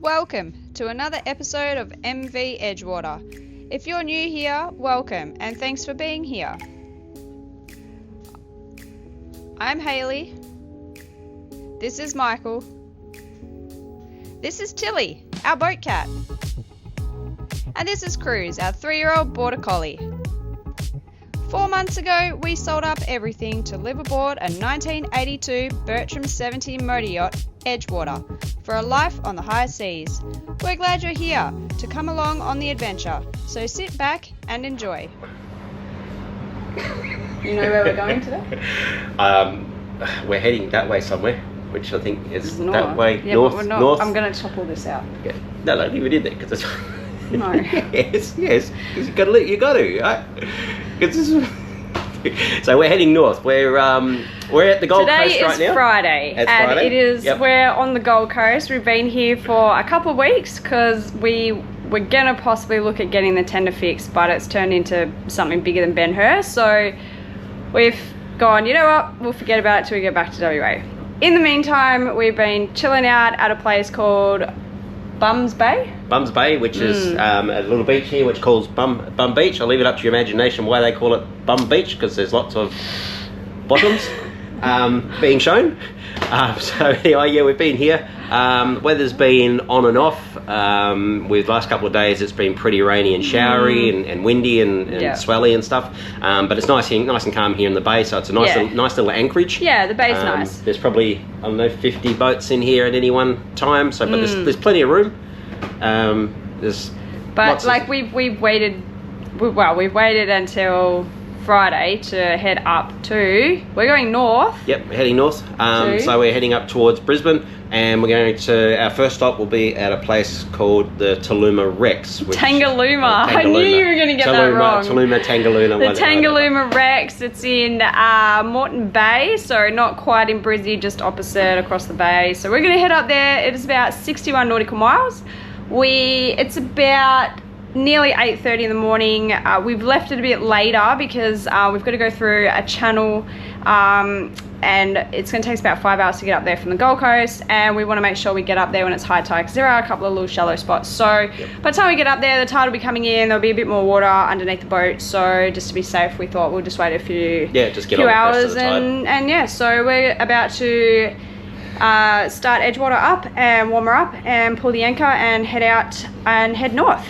Welcome to another episode of MV Edgewater. If you're new here, welcome and thanks for being here. I'm Hayley. This is Michael. This is Tilly, our boat cat. And this is Cruz, our 3-year-old border collie. 4 months ago, we sold up everything to live aboard a 1982 Bertram 70 motor yacht, Edgewater, for a life on the high seas. We're glad you're here to come along on the adventure, so sit back and enjoy. You know where we're going today? We're heading that way somewhere, which I think is north. that way, yeah, north. But we're not. North. I'm going to chop all this out. Yeah. No, leave it in there because it's. No. yes. You got to, right? So we're heading north. We're at the Gold Coast right now. Today is Friday, and Friday. it is. Yep. We're on the Gold Coast. We've been here for a couple of weeks because we're gonna possibly look at getting the tender fixed, but it's turned into something bigger than Ben Hur. So we've gone. You know what? We'll forget about it till we get back to WA. In the meantime, we've been chilling out at a place called Bums Bay, which is a little beach here, which calls Bum Beach. I'll leave it up to your imagination why they call it Bum Beach, because there's lots of bottoms being shown. So anyway, yeah, we've been here. Weather's been on and off. With the last couple of days, it's been pretty rainy and showery and windy and swelly and stuff. But it's nice and calm here in the bay, so it's a nice little anchorage. Yeah, the bay's nice. There's probably 50 boats in here at any one time. So, but there's plenty of room. We've waited until Friday to head up to. We're going north. Yep, we're heading north. So we're heading up towards Brisbane, and we're going to. Our first stop will be at a place called the Tanglooma Rex. Tanglooma. I knew you were going to get that wrong. Tanglooma. The Tanglooma Rex. It's in Moreton Bay, so not quite in Brizzy, just opposite across the bay. So we're going to head up there. It is about 61 nautical miles. It's about nearly 8:30 in the morning. We've left it a bit later because we've got to go through a channel and it's going to take us about 5 hours to get up there from the Gold Coast, and we want to make sure we get up there when it's high tide because there are a couple of little shallow spots. So by the time we get up there, the tide will be coming in, there'll be a bit more water underneath the boat, so just to be safe we thought we'll just wait a few hours and so we're about to start Edgewater up and warm her up and pull the anchor and head out and head north.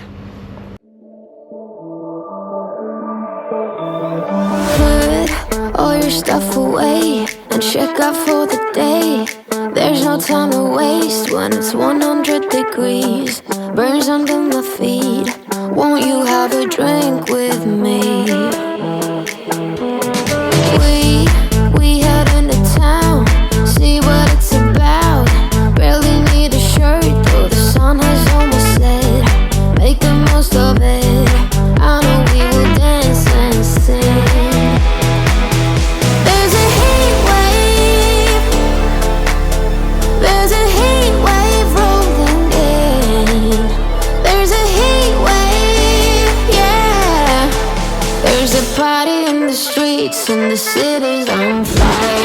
All your stuff away and check out for the day. There's no time to waste when it's 100 degrees. Burns under my feet. Won't you have a drink with me? We head into town, see what it's about. Barely need a shirt though the sun has almost set. Make the most of it. I know we will dance and sing. Party in the streets and the city's on fire.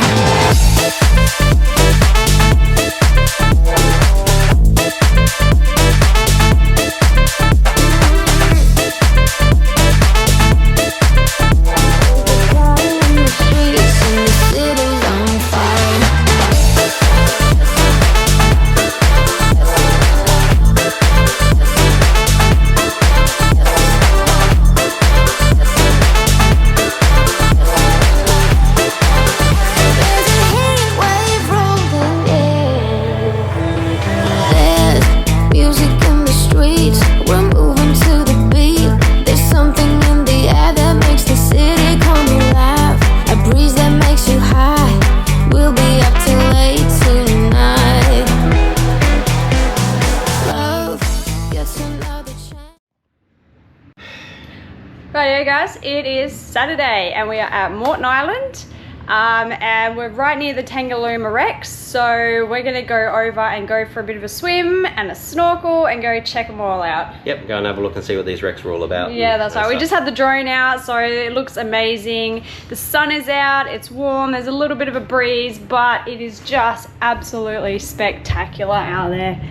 Rightio guys, it is Saturday and we are at Moreton Island and we're right near the Tanglooma Rex, so we're going to go over and go for a bit of a swim and a snorkel and go check them all out. Yep, go and have a look and see what these wrecks are all about. Yeah, that's right. We just had the drone out, so it looks amazing. The sun is out, it's warm, there's a little bit of a breeze, but it is just absolutely spectacular out there.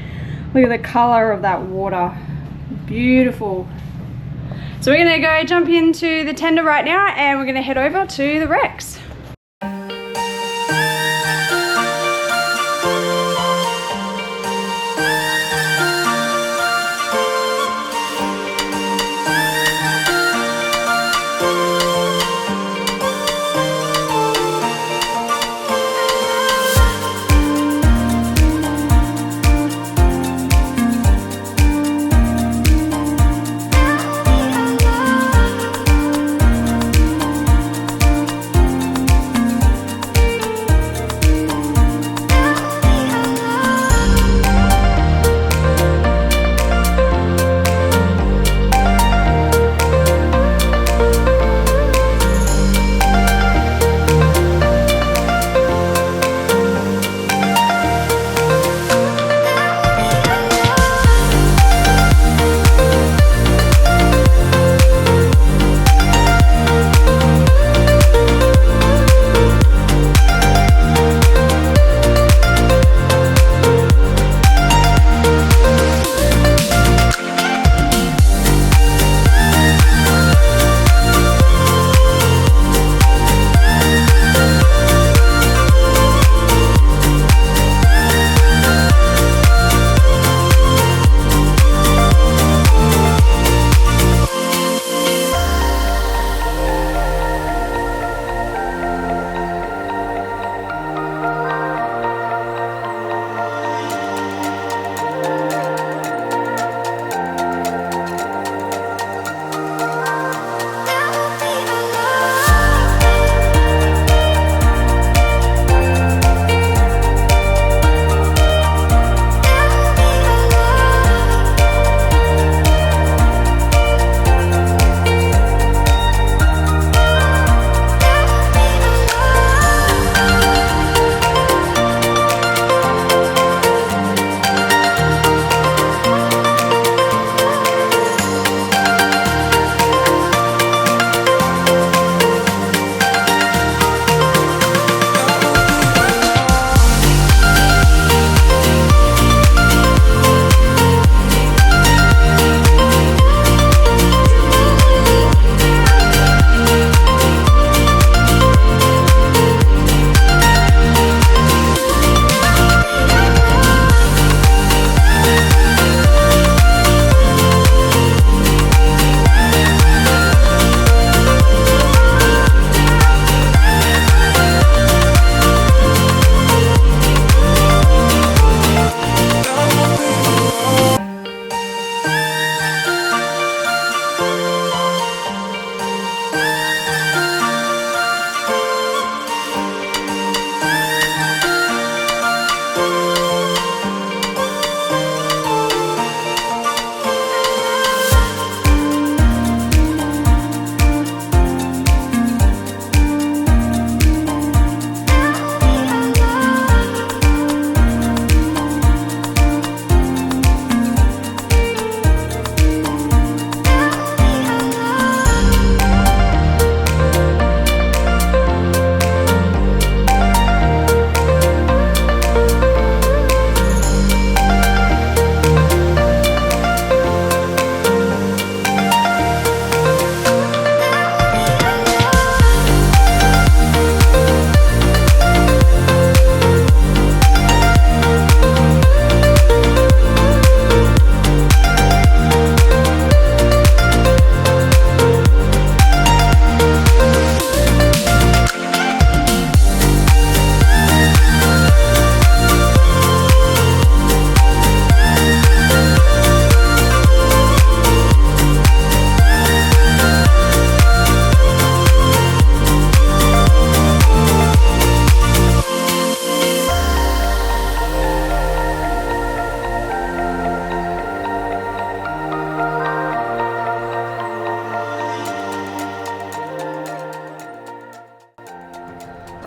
Look at the color of that water. Beautiful. So we're gonna go jump into the tender right now and we're gonna head over to the wrecks.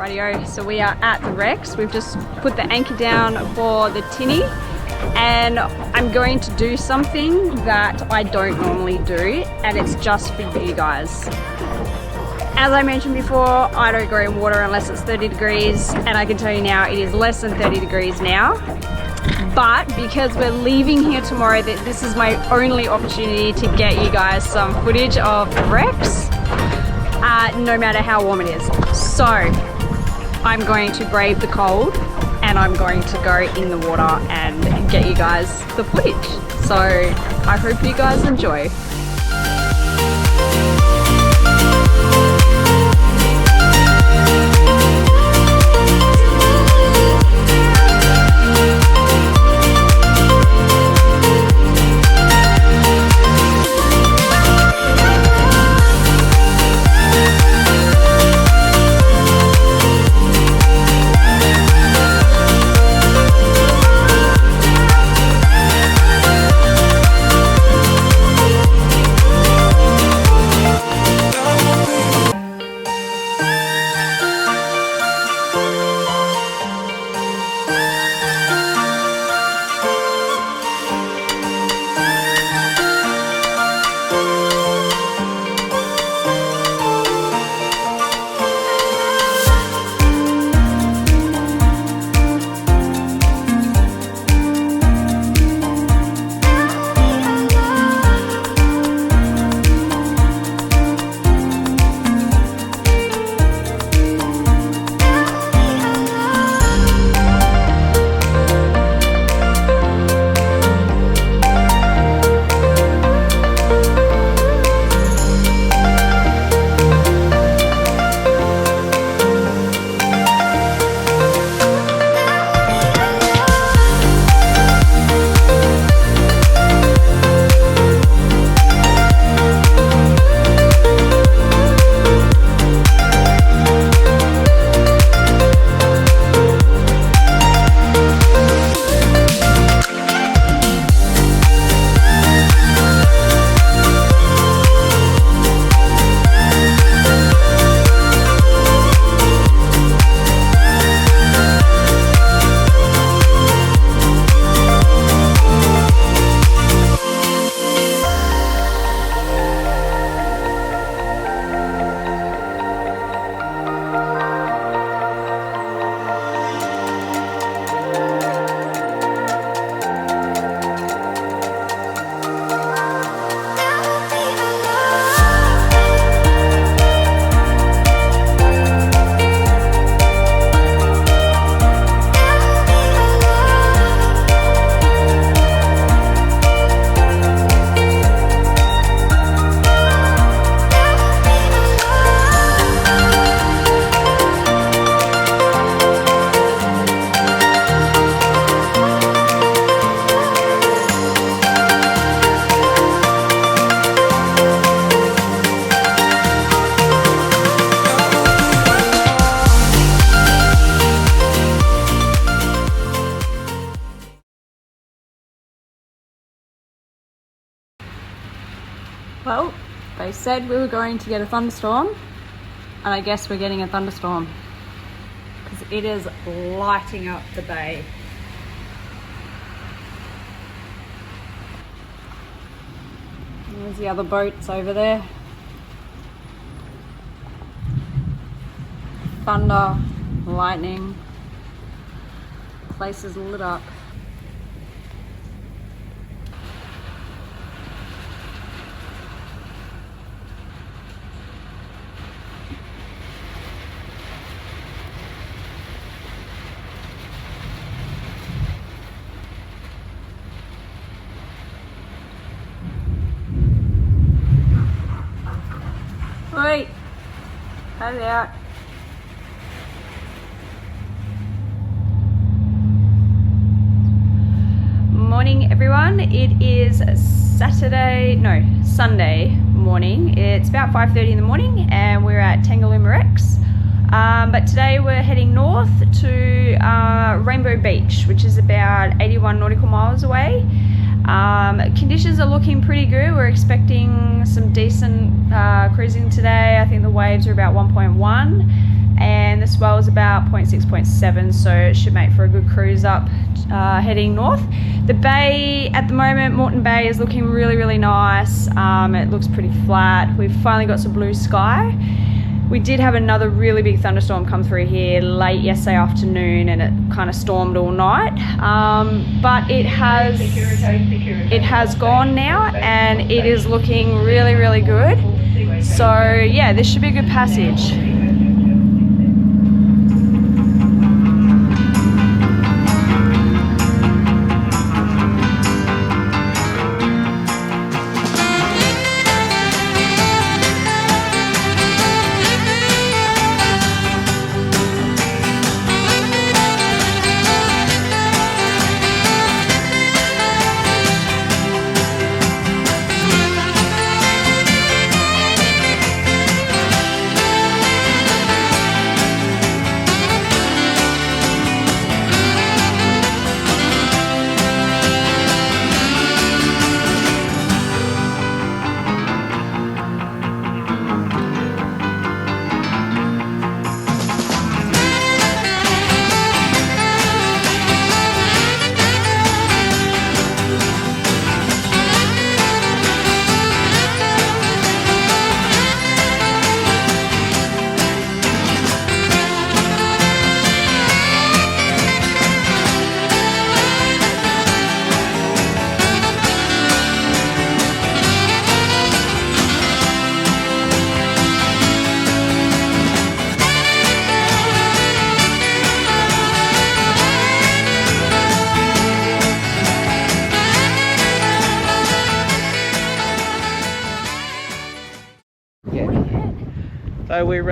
Rightio, so we are at the wrecks. We've just put the anchor down for the tinny and I'm going to do something that I don't normally do, and it's just for you guys. As I mentioned before, I don't go in water unless it's 30 degrees, and I can tell you now it is less than 30 degrees now. But because we're leaving here tomorrow, this is my only opportunity to get you guys some footage of the wrecks, no matter how warm it is. So I'm going to brave the cold and I'm going to go in the water and get you guys the footage. So I hope you guys enjoy. Well, they said we were going to get a thunderstorm, and I guess we're getting a thunderstorm because it is lighting up the bay. There's the other boats over there. Thunder, lightning, place is lit up. Oi, head out. Morning everyone, it is Sunday morning. It's about 5:30 in the morning and we're at Tanglooma. But today we're heading north to Rainbow Beach, which is about 81 nautical miles away. Conditions are looking pretty good. We're expecting some decent cruising today. I think the waves are about 1.1 and the swell is about 0.6, 0.7, so it should make for a good cruise up heading north. The bay at the moment, Moreton Bay, is looking really, really nice. It looks pretty flat. We've finally got some blue sky. We did have another really big thunderstorm come through here late yesterday afternoon, and it kind of stormed all night. But it has gone now, and it is looking really, really good. So yeah, this should be a good passage. So we're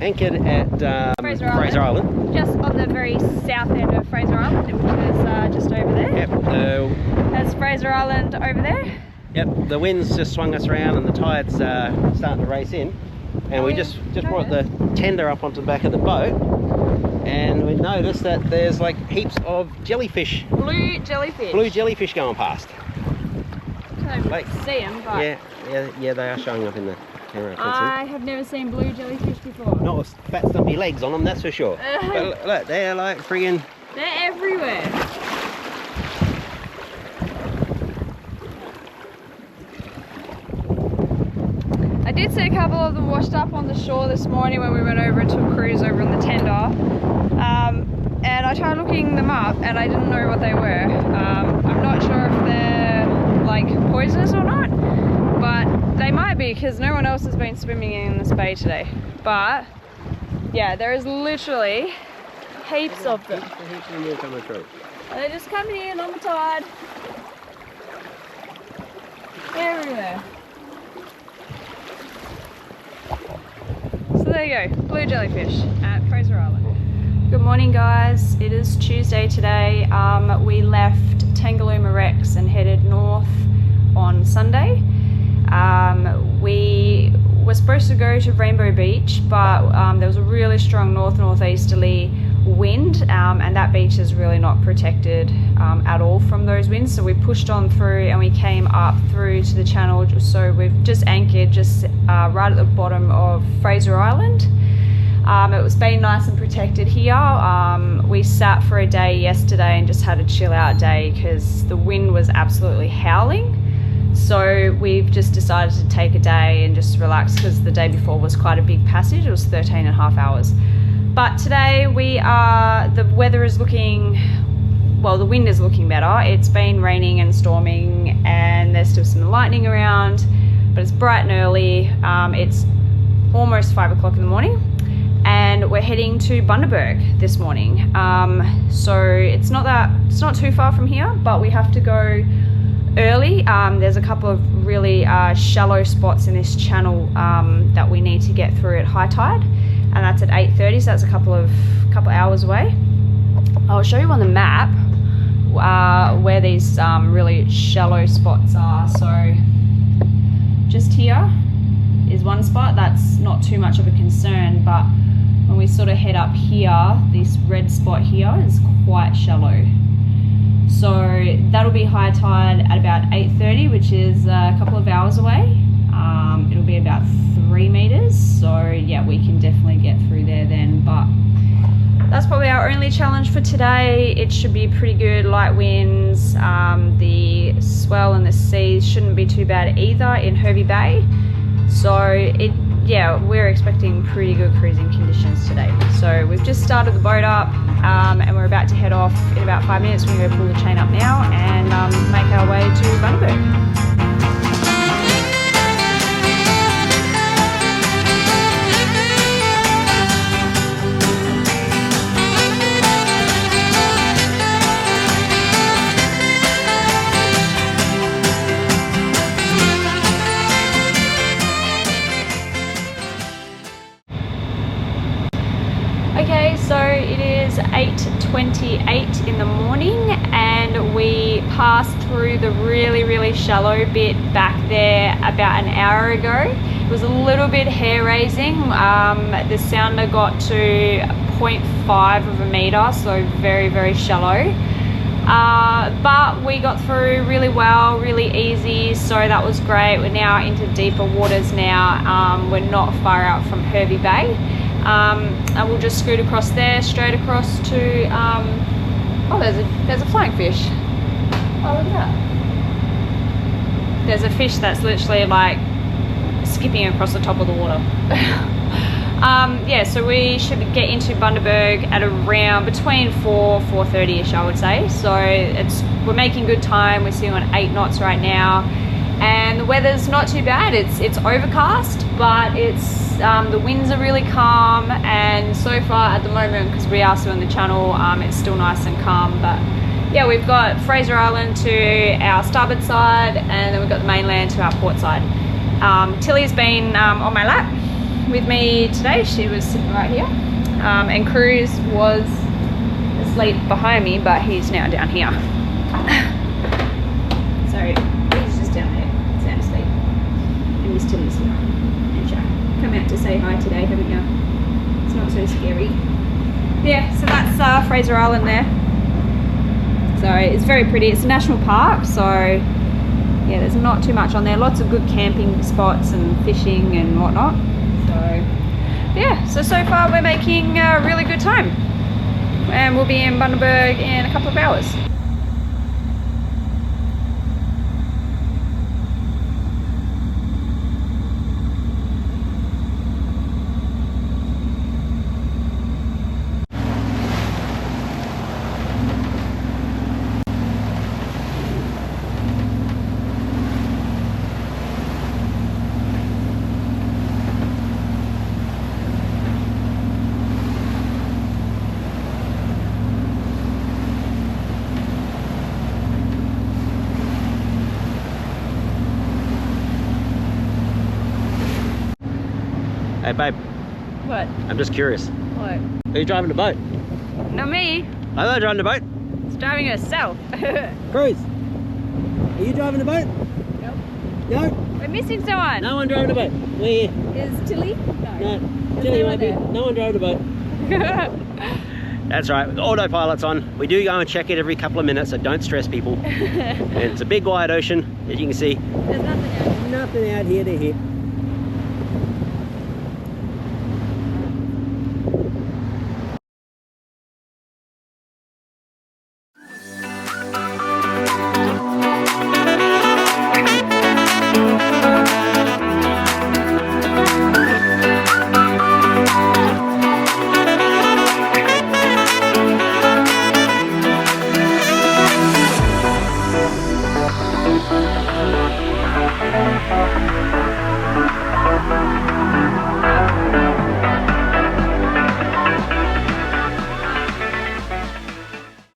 anchored at Fraser Island. Just on the very south end of Fraser Island, which is just over there. Yep. There's Fraser Island over there. Yep. The winds just swung us around, and the tide's starting to race in. And we just brought the tender up onto the back of the boat, and we noticed that there's like heaps of jellyfish. Blue jellyfish. Blue jellyfish going past. I don't see them, but yeah, they are showing up in the camera. I have never seen blue jellyfish before. Not with fat stumpy legs on them, that's for sure. But look, they're like friggin'... They're everywhere. I did see a couple of them washed up on the shore this morning when we went over to a cruise over in the tender. And I tried looking them up and I didn't know what they were. I'm not sure if they're like poisonous or not, but they might be because no one else has been swimming in this bay today. But yeah, there is literally heaps of them. Heaps of them coming through. And they're just coming in on the tide. Everywhere. So there you go, blue jellyfish at Fraser Island. Good morning guys, it is Tuesday today. We left Tanglooma Rex and headed north on Sunday. We were supposed to go to Rainbow Beach, but there was a really strong northeasterly wind, and that beach is really not protected at all from those winds, so we pushed on through and we came up through to the channel. So we've just anchored right at the bottom of Fraser Island. It was being nice and protected here. We sat for a day yesterday and just had a chill out day because the wind was absolutely howling. So we've just decided to take a day and just relax because the day before was quite a big passage. It was 13.5 hours. But today the weather is looking, well, the wind is looking better. It's been raining and storming and there's still some lightning around, but it's bright and early. It's almost 5 o'clock in the morning. And we're heading to Bundaberg this morning. So it's not too far from here, but we have to go early. There's a couple of really shallow spots in this channel that we need to get through at high tide, and that's at 8:30, so that's a couple hours away. I'll show you on the map where these really shallow spots are. So just here is one spot that's not too much of a concern, but when we sort of head up here, this red spot here is quite shallow. So that'll be high tide at about 8:30, which is a couple of hours away. It'll be about 3 meters. So yeah, we can definitely get through there then, but that's probably our only challenge for today. It should be pretty good, light winds. The swell and the seas shouldn't be too bad either in Hervey Bay. So it yeah, we're expecting pretty good cruising conditions today. So we've just started the boat up and we're about to head off in about 5 minutes. We're going to go pull the chain up now and make our way to Bundaberg. Okay, so it is 8:28 in the morning and we passed through the really shallow bit back there about an hour ago. It was a little bit hair-raising. The sounder got to 0.5 of a meter, so very shallow. But we got through really well, really easy, so that was great. We're now into deeper waters now. We're not far out from Hervey Bay. And we'll just scoot across there, straight across to, oh, there's a flying fish. Oh, look at that. There's a fish that's literally like skipping across the top of the water. Yeah, so we should get into Bundaberg at around between 4:30ish, I would say. So we're making good time. We're sitting on 8 knots right now. And the weather's not too bad. It's overcast, but the winds are really calm, and so far at the moment, because we are still in the channel, it's still nice and calm. But yeah, we've got Fraser Island to our starboard side, and then we've got the mainland to our port side. Tilly's been on my lap with me today. She was sitting right here, and Cruz was asleep behind me, but he's now down here. So he's just down there, sound asleep. And Miss Tilly's here. And Jack, come out to say hi today, haven't you? It's not so scary. Yeah, so that's Fraser Island there. So it's very pretty. It's a national park, so yeah, there's not too much on there. Lots of good camping spots and fishing and whatnot. So yeah, so far we're making a really good time. And we'll be in Bundaberg in a couple of hours. Hey babe, What? I'm just curious. What? Are you driving the boat? Not me. I'm not driving the boat. It's driving herself. Cruz, are you driving the boat? Nope. No? We're missing someone. No one drove the boat. We're here. Is Tilly? No. Tilly won't be. No one drove the boat. That's right. Autopilot's on. We do go and check it every couple of minutes, so don't stress people. And it's a big wide ocean, as you can see. There's nothing out. Nothing out here to hit.